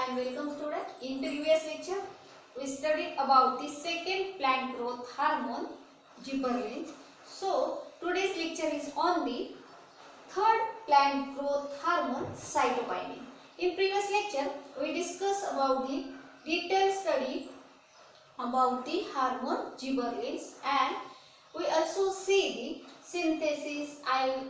and welcome student. In previous lecture we studied about the second plant growth hormone gibberellins. So today's lecture is on the third plant growth hormone cytokinin. In previous lecture we discussed about the detailed study about the hormone gibberellins, and we also see the synthesis,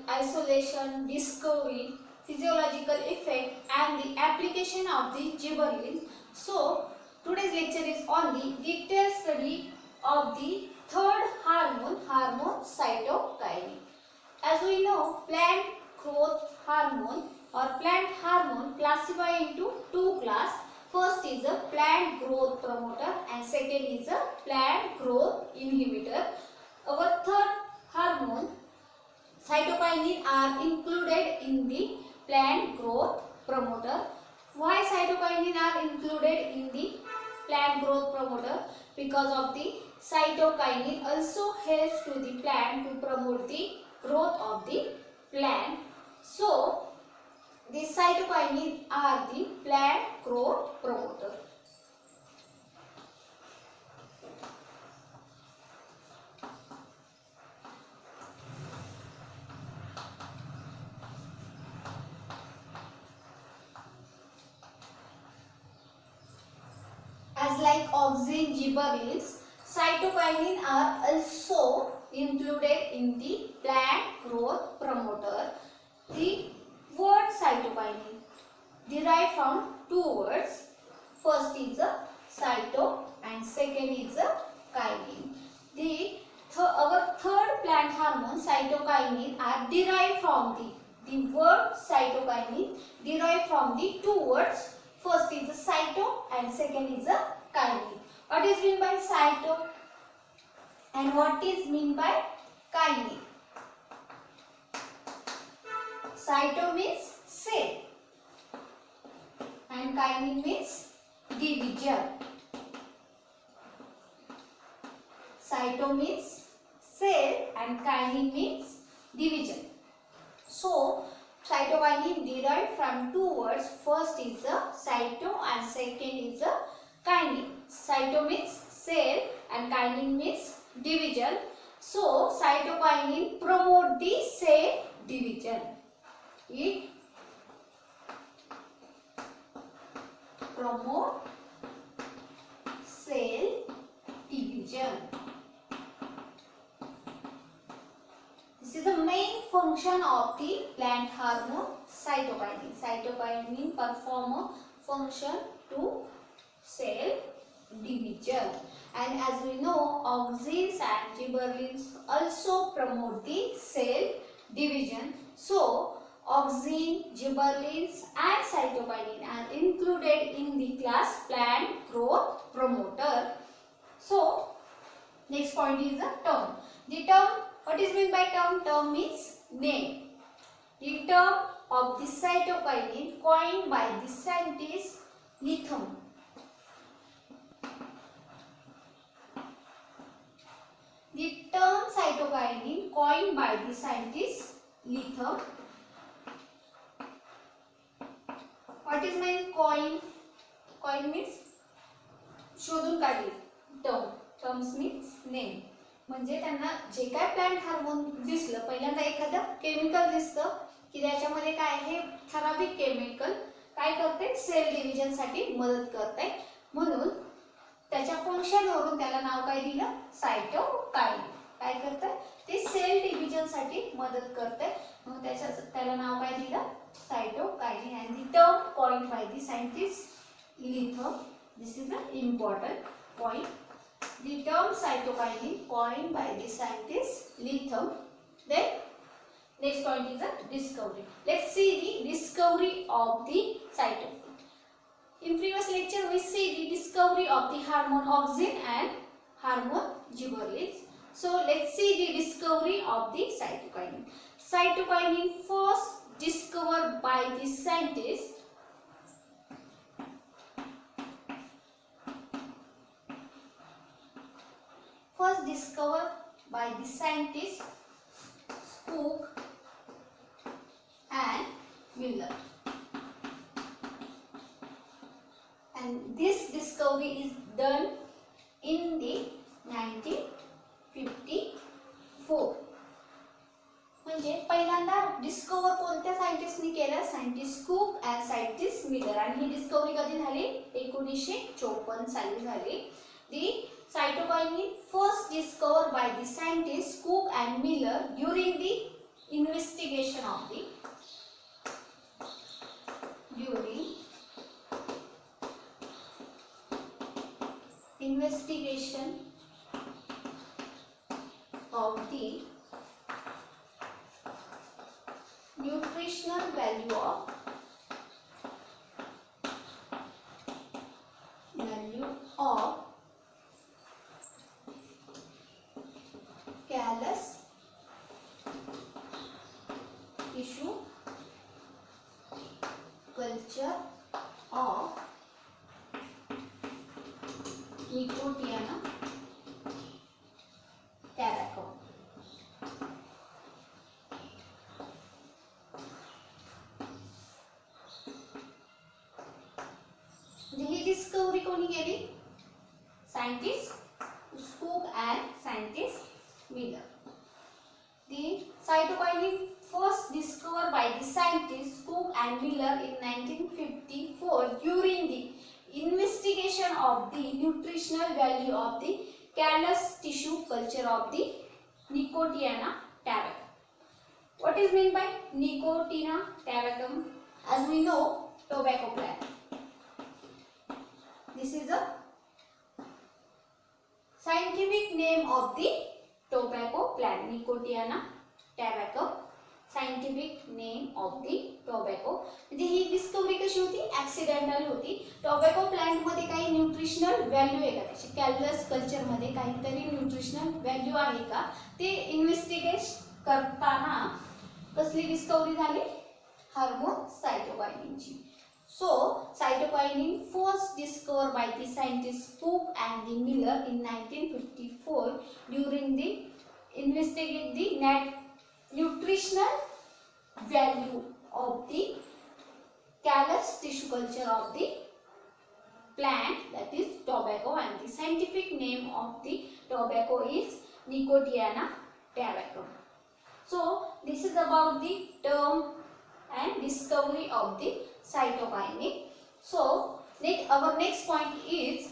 isolation, discovery, physiological effect and the application of the gibberellins. So today's lecture is on the detailed study of the third hormone cytokinin. As we know, plant growth hormone or plant hormone classify into two classes. First is a plant growth promoter and second is a plant growth inhibitor. Our third hormone cytokinin are included in the plant growth promoter. Why cytokinin are included in the plant growth promoter? Because of the cytokinin also helps to the plant to promote the growth of the plant. So the cytokinin are the plant growth promoter. As like auxin, gibberellins, cytokinin are also included in the plant growth promoter. The word cytokinin derived from two words. First is a cyto and second is a kinin. Our third plant hormone cytokinin are derived from the word cytokinin derived from the two words. First is a cyto and second is a kinin. What is meant by cyto and what is meant by kinin? Cyto means cell and kinin means division. Cyto means cell and kinin means division. So cytokinin derived from two words. First is a cyto and second is a kinin. Cyto means cell and kinin means division. So cytokinin promote the cell division. It promote cell division. This is the main function of the plant hormone cytokinin. Cytokinin perform a function to cell division. And as we know, auxins and gibberellins also promote the cell division. So auxin, gibberellins and cytokinin are included in the class plant growth promoter. So next point is the term. The term, what is meant by term? Term means name. The term of the cytokinin coined by the scientist Latham. The term cytokinin coined by the scientist Latham. What is meant coin? Coin means शोधून काढले. Term. Terms means name. म्हणजे त्यांना जे काय plant hormone दिसलं, पहिल्यांदा एखादं chemical दिसतं की त्याच्यामध्ये काय हे ठराविक केमिकल काय करते, सेल डिव्हिजन साठी मदत करते, म्हणून त्याच्या फंक्शन वरून त्याला नाव काय दिलं, सायटोकाइन. काय करते ते सेल डिव्हिजन साठी मदत करते, म्हणून त्याला नाव काय दिलं, cytokine. And the term coined by the scientist Latham. This is the important point. The term cytokinin coined by the scientist Latham. Then next point is the discovery. Let's see the discovery of the cytokinin. In previous lecture we see the discovery of the hormone auxin and hormone gibberellins. So let's see the discovery of the cytokinin. Cytokinin first discovered by the scientist Cook and Miller. discovery is done in the 1954. म्हणजे पहिल्यांदा discover कोणत्या सायंटिस्टनी केलं? Scientist cook and scientist Miller. आणि ही discovery कधी झाली? 1954 साली झाली. दी cytokinin first discovered by the scientists Cook and Miller during the investigation of the nutritional value of callus tissue culture of Nicotiana tabacum. He discovery कोणी केली? Scientist cook and scientist Miller. The cytokinin first discovered by the scientists Cook and Miller in 1954 during the investigation of the nutritional value of the callus tissue culture of the Nicotiana tabacum. What is meant by Nicotiana tabacum? As we know, tobacco plant. This is a scientific name of the tobacco plant. Nicotiana tabacum, scientific name of the tobacco. म्हणजे ही discovery कशी होती? Accidental होती. Tobacco plant मध्ये काही nutritional value आहे का? त्याची callus culture मध्ये काहीतरी न्यूट्रिशनल व्हॅल्यू आहे का ते इन्व्हेस्टिगेट करताना कसली डिस्कवरी झाली? Hormone सायटोकायनिनची. So, cytokinin first discovered by the scientists Cook and the Miller in 1954 during the investigate the nutritional value of the callus tissue culture of the plant, that is tobacco, and the scientific name of the tobacco is Nicotiana tabacum. So, this is about the term and discovery of the cytokinin. So, our next point is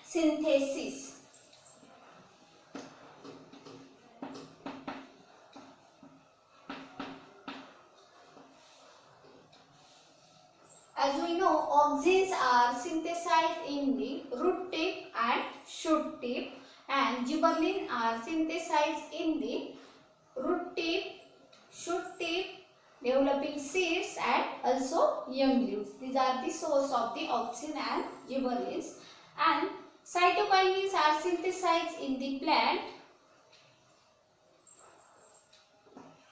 synthesis. As we know, auxins are synthesized in the root tip and shoot tip, and gibberellin are synthesized in the root tip, shoot tip, developing seeds and also young leaves. These are the source of the auxin and gibberellins. And cytokinins are synthesized in the plant,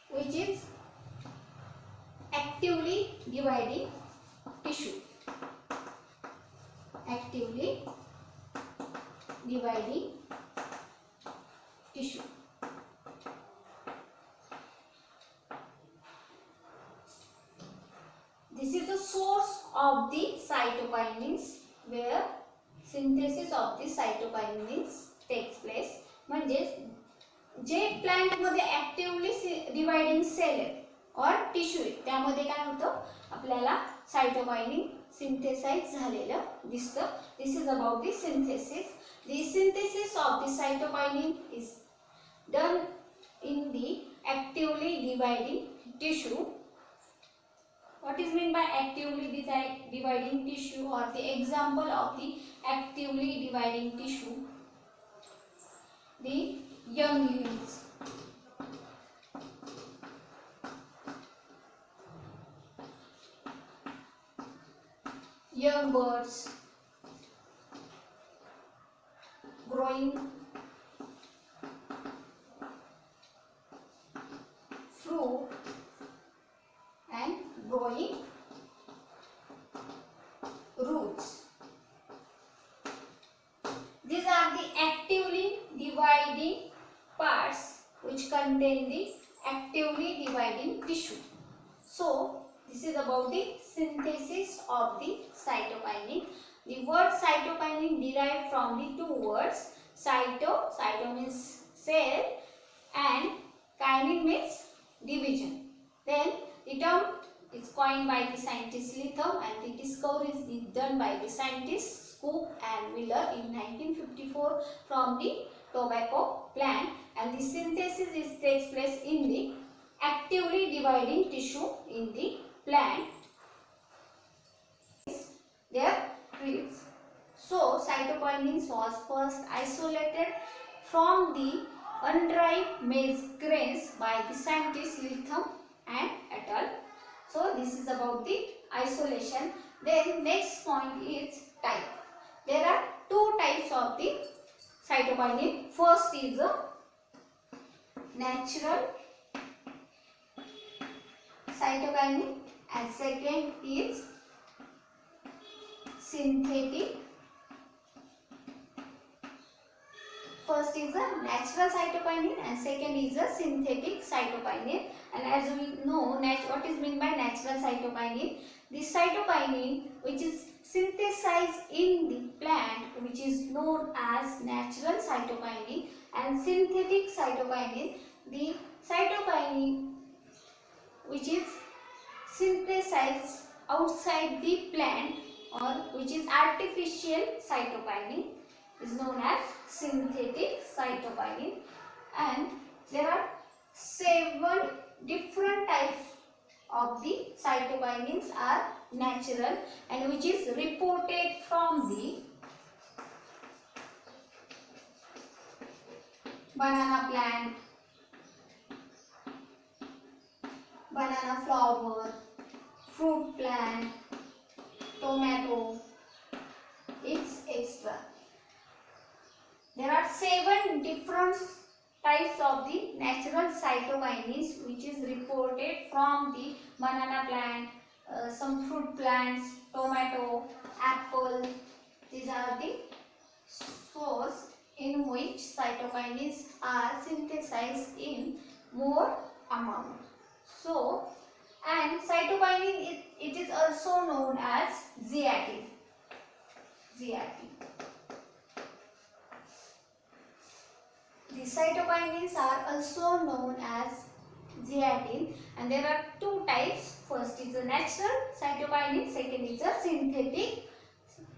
which is actively dividing tissue. Actively dividing tissue. This is the source of the cytokinins where synthesis of the cytokinins takes place. म्हणजे जे plant मध्ये actively dividing cell आहे और tissue आहे त्यामध्ये काय होतं आपल्याला cytokinin synthesize झालेलं दिसतं. This is about the synthesis. The synthesis of the cytokinin is done in the actively dividing tissue. What is meant by actively dividing tissue, or the example of the actively dividing tissue? The young leaves, young birds, growing fruit and growing roots. These are the actively dividing parts which contain the actively dividing tissue. So, this is about the synthesis of the cytokinin. The word cytokinin derived from the two words cyto means cell, and kinin means division. Then the term is coined by the scientist Lytham, and the discovery is done by the scientists Cook and Miller in 1954 from the tobacco plant, and the synthesis takes place in the actively dividing tissue in the plant. Their ribs. So cytokinins was first isolated from the undried maize grains by the scientists Lytham and et al. So this is about the isolation. Then next point is type. There are two types of the cytokinin. First is a natural cytokinin and second is synthetic. First is a natural cytokinin and second is a synthetic cytokinin. And as we know, what is meant by natural cytokinin? The cytokinin which is synthesized in the plant, which is known as natural cytokinin, and synthetic cytokinin, the cytokinin which is synthesized outside the plant or which is artificial cytokinin is known as synthetic cytokinin. And there are 7 different types of the cytokinins are natural and which is reported from the banana plant, banana flower, fruit plant, tomato, it's extra. There are 7 different types of the natural cytokinins which is reported from the banana plant, some fruit plants, tomato, apple. These are the source in which cytokinins are synthesized in more amount. So, and cytokinin it is also known as zeatin. The cytokinins are also known as zeatin, and there are 2 types. First is a natural cytokinin, second is a synthetic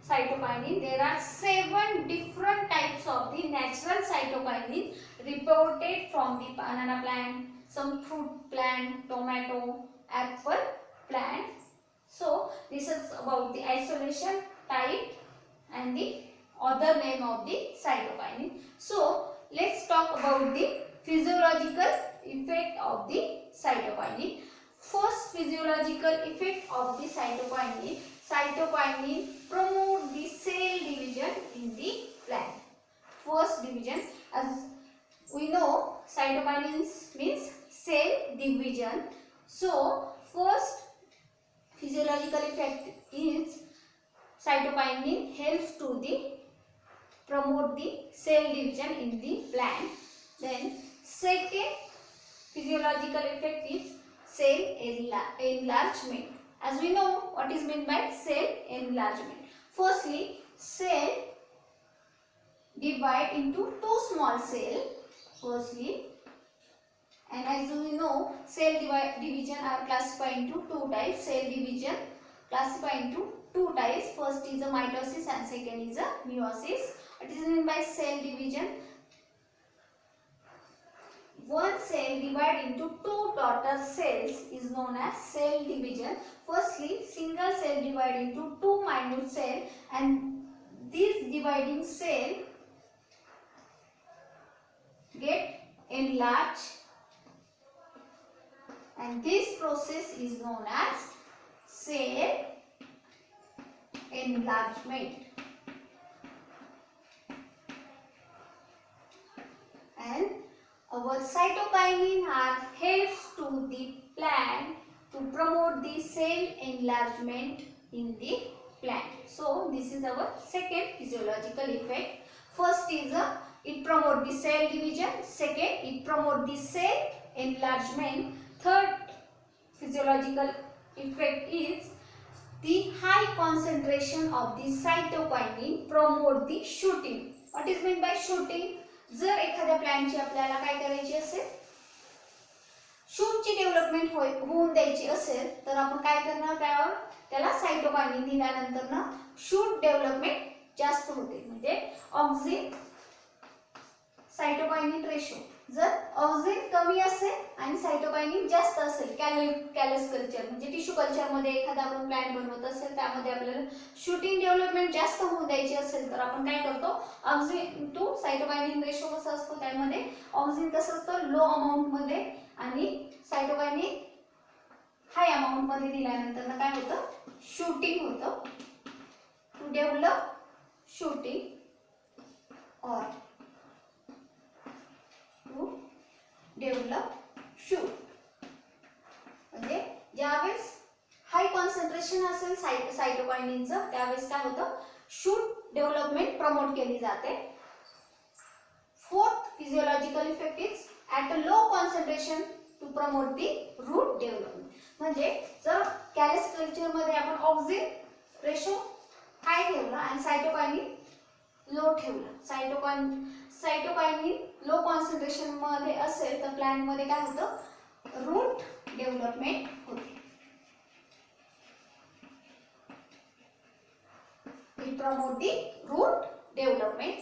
cytokinin. There are 7 different types of the natural cytokinin reported from the banana plant, some fruit plant, tomato, apple plant. So this is about the isolation, type and the other name of the cytokinin. So let's talk about the physiological effect of the cytokinin. First physiological effect of the cytokinin. Cytokinin promote the cell division in the plant. First division, as we know, cytokinins means cell division. So first physiological effect is cytokinin helps to the promote the cell division in the plant. Then second physiological effect is cell enlargement. As we know, what is meant by cell enlargement? Firstly, cell divide into 2 small cells. Firstly, and as we know, cell division are classified into 2 types. Cell division classified into 2 types. First is a mitosis and second is a meiosis. What is meant by cell division? One cell divided into 2 daughter cells is known as cell division. Firstly, single cell divided into 2 minute cells, and this dividing cell get enlarged, and this process is known as cell enlargement. And our cytokinin are helps to the plant to promote the cell enlargement in the plant. So this is our second physiological effect. First is it promote the cell division. Second, it promote the cell enlargement. Third physiological effect is the high concentration of the cytokinin promote the shooting. What is meant by shooting? जर एखाद्या प्लांटची आपल्याला काय करायची असेल, शूटची development होऊन द्यायची असेल तर आपण काय करणार, त्याला सायटोकायनिन दिल्यानंतर ना शूट डेव्हलपमेंट जास्त होते. म्हणजे ऑक्सिन सायटोकायनिन रेशो, जर ऑक्सिन कमी असेल आणि सायटोकायनिन जास्त असेल कॅलस कल्चर म्हणजे टिश्यू कल्चर मध्ये एखादा आपण प्लांट बनवत असेल त्यामध्ये आपल्याला शूटिंग डेव्हलपमेंट जास्त होऊन द्यायची असेल तर आपण काय करतो, ऑक्सिन टू सायटोकायनिन रेशो कसा असतो, त्यामध्ये ऑक्सिन कसं असतं लो अमाऊंट मध्ये आणि सायटोकायनिन हाय अमाऊंट मध्ये दिल्यानंतर काय होतं, शूटिंग होतं. टू डेव्हलप शूटिंग और टू डेव्हलप शूट म्हणजे ज्यावेळेस हाय कॉन्सन्ट्रेशन असेल सायटोकायनिनचं त्यावेळेस काय होतं, शूट डेव्हलपमेंट प्रमोट केली जाते. Fourth physiological effect is at a low concentration to promote the root development. म्हणजे जर कॅलस कल्चर मध्ये आपण ऑक्सिन रेशो हाय ठेवला आणि सायटोकायनिन लो ठेवला, सायटोकायनिन लो कॉन्सन्ट्रेशन मध्ये असेल तर प्लांट मध्ये काय होतं, रूट डेव्हलपमेंट होते. It promote the root development.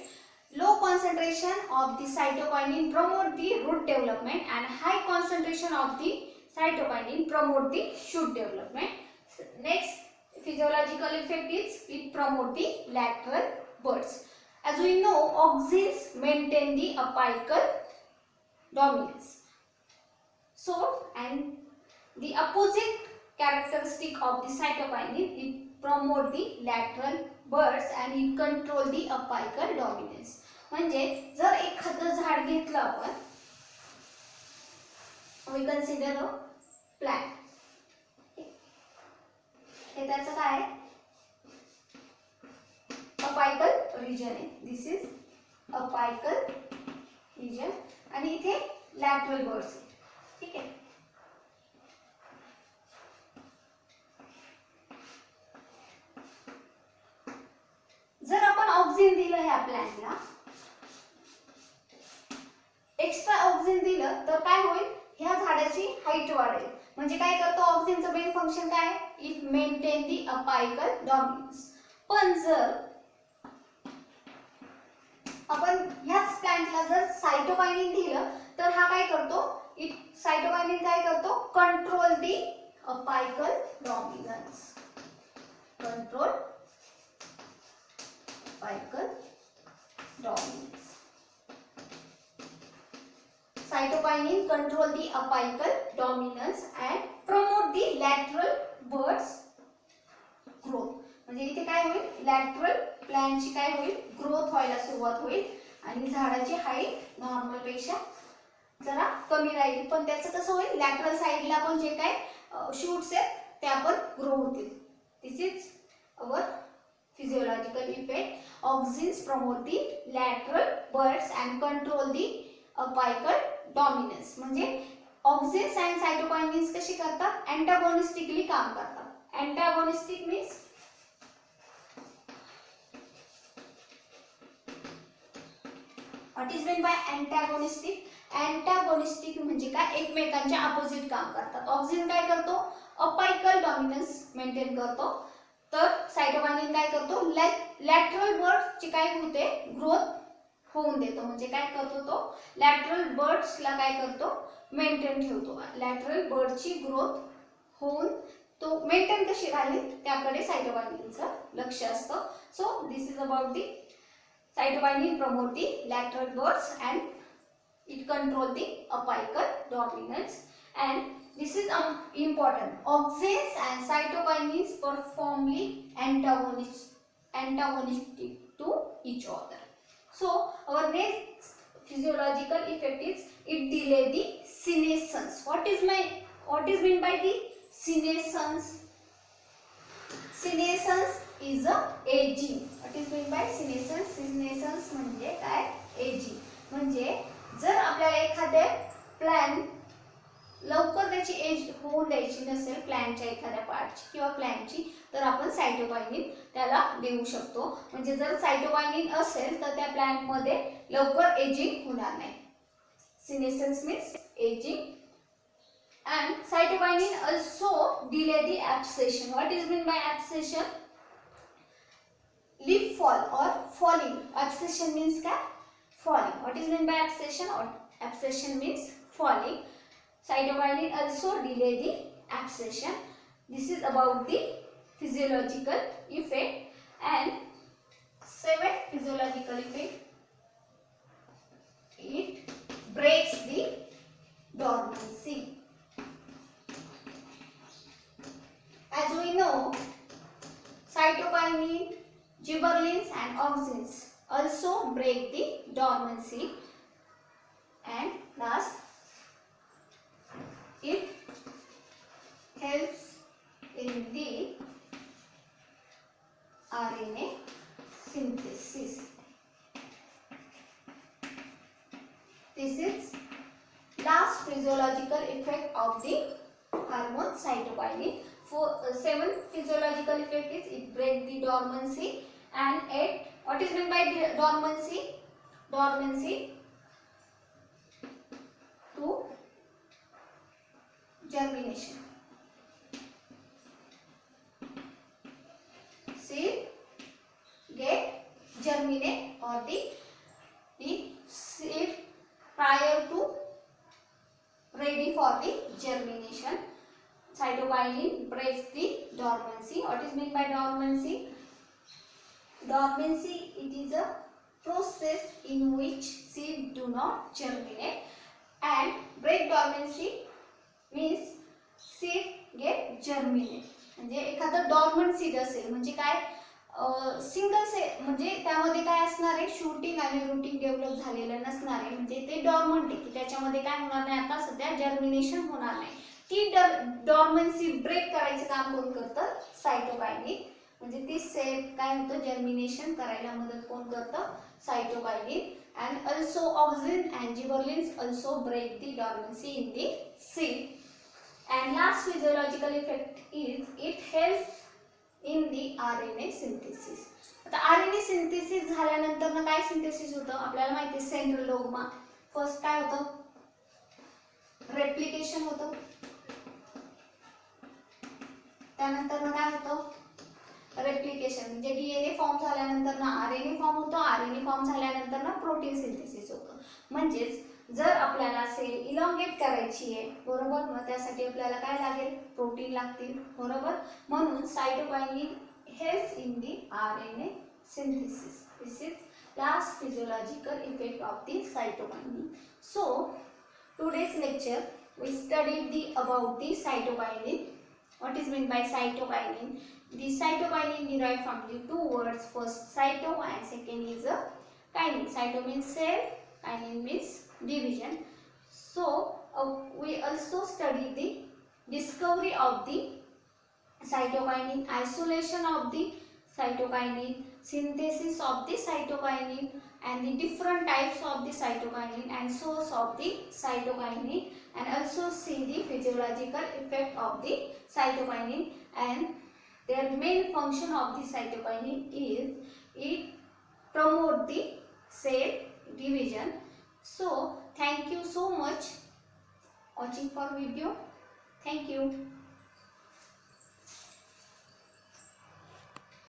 Low concentration of the cytokinin promote the root development and high concentration of the cytokinin promote the shoot development. Next physiological effect is it promote the lateral buds. As we know, auxins maintain the apical dominance. So, and the opposite characteristic of the cytokinin, it promote the lateral buds and it control the apical dominance. म्हणजे जर एखादं झाड घेतलं आपण, we consider a plant. हे त्याचं काय आहे, apical region आहे. This is apical region आणि इथे lateral buds आहे. ठीक आहे. जर आपण ऑक्सिन दिलं ह्या प्लांटला, एक्स्ट्रा ऑक्सिन दिलं तर काय होईल, ह्या झाडाची हाईट वाढेल. म्हणजे काय करतो ऑक्सिनचं मेन फंक्शन काय, it maintain the apical dominance. पण जर आपण ह्याच प्लांटला जर सायटोकायनिन दिलं तर हा काय करतो, सायटोकायनिन काय करतो, control the apical dominance. Control apical dominance. Cytokinin control the apical dominance and promote the lateral buds growth. म्हणजे इथे काय होईल, लॅटरल प्लांटची काय होईल, ग्रोथ व्हायला सुरुवात होईल आणि झाडाची हाईट नॉर्मल पेक्षा जरा कमी राहील. पण त्याचं कसं होईल, लॅटरल साइडला पण जे काय शूट्स आहेत त्या पण ग्रो होतील. This is our physiological effect. Auxins promote the lateral buds and control the apical dominance. म्हणजे ऑक्सिन्स आणि सायटोकायनिन्स कशी करतात, अँटागोनिस्टिकली काम करतात. Antagonistic means what is mean by antagonistic. Antagonistic म्हणजे काय, एकमेकांच्या अपोजिट काम करतात. ऑक्सिन काय करतो, अपायकल डॉमिनन्स मेंटेन करतो, तर सायटोकायनिन काय करतो, लॅटरल बर्ड्सची काय होते, ग्रोथ होऊन देतो. म्हणजे काय करतो तो, लॅटरल बर्ड्सला काय करतो, मेंटेन ठेवतो. लॅटरल बर्डची ग्रोथ होऊन तो मेंटेन कशी राहील त्याकडे सायटोकायनिनचं लक्ष असतं. So this is about the cytokinin promote the lateral buds and it control the apical dominance. And this is important. Auxins and cytokinins performly antagonistic to each other. So our next physiological effect is it delay the senescence. What is meant by the senescence? Senescence is a aging. What is meant by senescence? Senescence म्हणजे काय, aging. म्हणजे जर आपल्याला एखादे plant लवकर त्याची as होऊन द्यायची नसेल प्लॅन्टच्या एखाद्या पार्टची किंवा प्लॅन्टची, तर आपण सायटोकायनिन त्याला देऊ शकतो. म्हणजे जर सायटोकायनिन असेल तर त्या प्लॅन्टमध्ये लवकर एजिंग होणार नाही. Senescence means aging. And cytokinin also delay the abscission. What is meant by abscission? Leaf fall or falling. Abscission means क्या? Falling. What is meant by abscission? Or abscission means falling. Cytokinin also delay the abscission. This is about the physiological effect. And 7 physiological effect. It breaks the dormancy. As we know, cytokinin, gibberellins and auxins also break the dormancy. And last, it helps in the RNA synthesis. This is last physiological effect of the hormone cytokinin. 7 physiological effect is it break the dormancy, and 8, what is meant by dormancy? Dormancy to germination. Seed get germinate, or the seed prior to ready for the germination. Cytokinin breaks the dormancy. What is meant by dormancy? Dormancy, it is a process in which seed do not germinate, and break dormancy means seed get germinate. म्हणजे एखादं dormant seed असेल म्हणजे काय, single म्हणजे त्यामध्ये काय असणार आहे, शूटिंग आणि रूटिंग डेव्हलप झालेलं नसणार आहे, म्हणजे ते डॉर्मंट आहे की त्याच्यामध्ये काय होणार नाही, आता सध्या जर्मिनेशन होणार नाही. ती डॉर्मन्सी ब्रेक करायचं काम कोण करतं? सायटोकायनिन. म्हणजे ती सेल काय होतं, जर्मिनेशन करायला मदत कोण करतं? Cytokinin. And also auxin and gibberellins also break the dormancy in the seed. And last physiological effect is it helps in the RNA synthesis. आता RNA सिंथेसिस झाल्यानंतर ना काय सिंथेसिस होतं आपल्याला माहिती आहे, सेंट्रल डोग्मा. फर्स्ट काय होतं? रेप्लिकेशन होतं. त्यानंतर ना काय होतं? रेप्लिकेशन म्हणजे DNA फॉर्म झाल्यानंतर ना RNA फॉर्म होतो. RNA फॉर्म झाल्यानंतर ना प्रोटीन सिंथेसिस होतं. म्हणजेच जर आपल्याला सेल इलॉंगेट करायची आहे, बरोबर, मग त्यासाठी आपल्याला काय लागेल? प्रोटीन लागतील, बरोबर. म्हणून cytokinin helps in the RNA synthesis. This is last physiological effect of the cytokinin. So today's lecture we studied about the cytokinin. What is meant by cytokinin? The cytokinin derived from the two words, first cyto and second is a kinin. Cyto means cell, kinin means division. So we also studied the discovery of the cytokinin, isolation of the cytokinin, synthesis of the cytokinin, and the different types of the cytokinin and source of the cytokinin, and also see the physiological effect of the cytokinin. And their main function of the cytokinin is it promote the cell division. So thank you so much watching for video. Thank you.